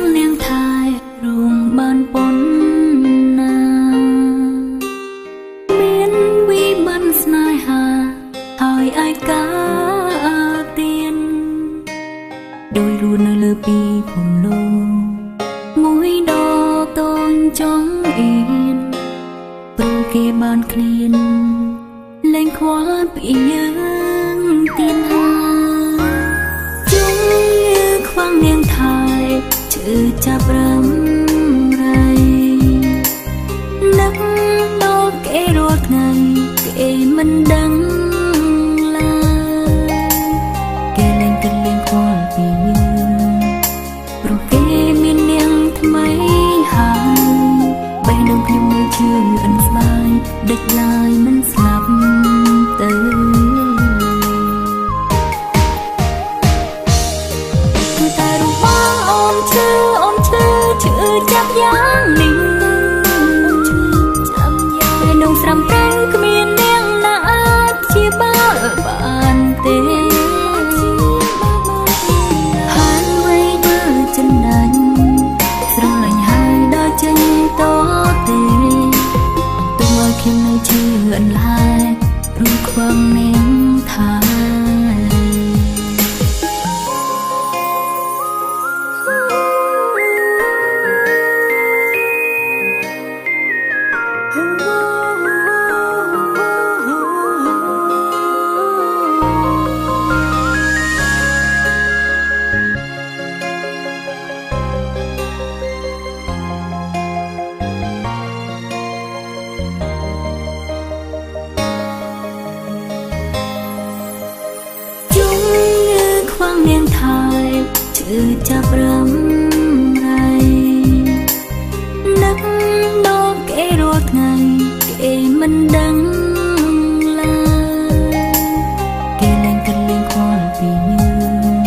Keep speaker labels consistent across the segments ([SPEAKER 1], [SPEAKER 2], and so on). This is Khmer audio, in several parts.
[SPEAKER 1] ងនាងថែរួងបានប៉ុនណាមានវិបានស្នេហាហើយឯកាទៀនដោយរស់នៅលើពីភូមិលោកមួយដតូនចង់អៀនព្រោះគេបានឃ្លានលែងខ្វល់ពីយើងទៀនហាជុំខ្វាំងនាងថែឈឺចាប់រំไรនឹកដល់គេរាល់ថ្ងៃគេមិនដឹងឡើយគេលែងគិតលែងខ្វល់ពីយើងព្រោះគេមាននាងថ្មីហើយបេះដូងខ្ញុំនៅជឿអិនស្ដាយដេចឡើយមិនស្លាប់ទៅតែរំបងអូនឈឺចាប់យ៉ាងនេះនងស្រាំប្រែងគ្មាននាងណាអាចជាបាល់បានទេហើយវ័យមើលចិនដាច់ស្រលាញ់ហើយដល់ចេញតទេទុំឲ្យខ្ញុំនៅជឿអន្លាព្រោះខ្វងនាងថានាងថែឈឺចាប់រំไรនឹកដល់គេរាល់ថ្ងៃគេមិនដឹងឡើយគេលែងគិតលែងខ្វល់ពីយើង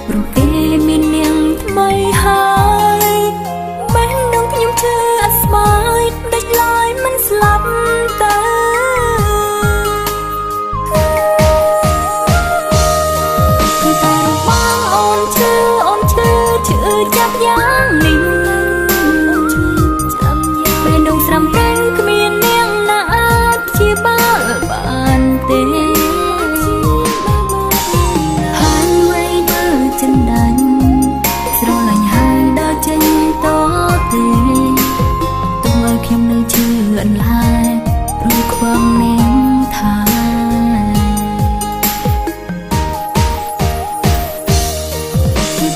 [SPEAKER 1] ព្រោះគេមាននាងថ្មីហើយបេះដូងខ្ញុំឈឺអស្បាយដេចឡើយមិនស្លាប់ទៅចាប់យ៉ាងនេះបេះដូងស្រាំប្រែងគ្មាននាងណាអាចជាបាល់បានទេហើយវ័យមើលចិនដាច់ស្រលាញ់ហើយដល់ចេញតទេទុំឲ្យខ្ញុំនៅជឿអន្លាព្រោះខ្វងនាងថា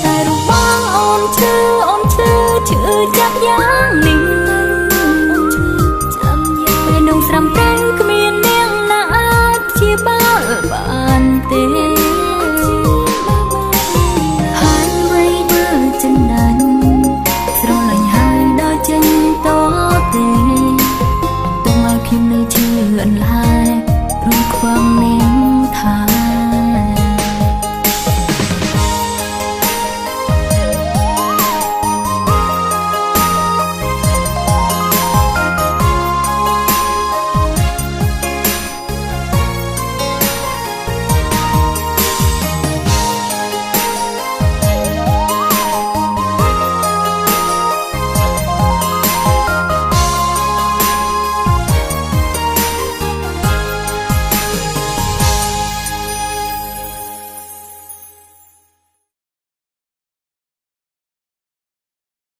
[SPEAKER 1] តែរំបងអូនឈឺចាប់យ៉ាង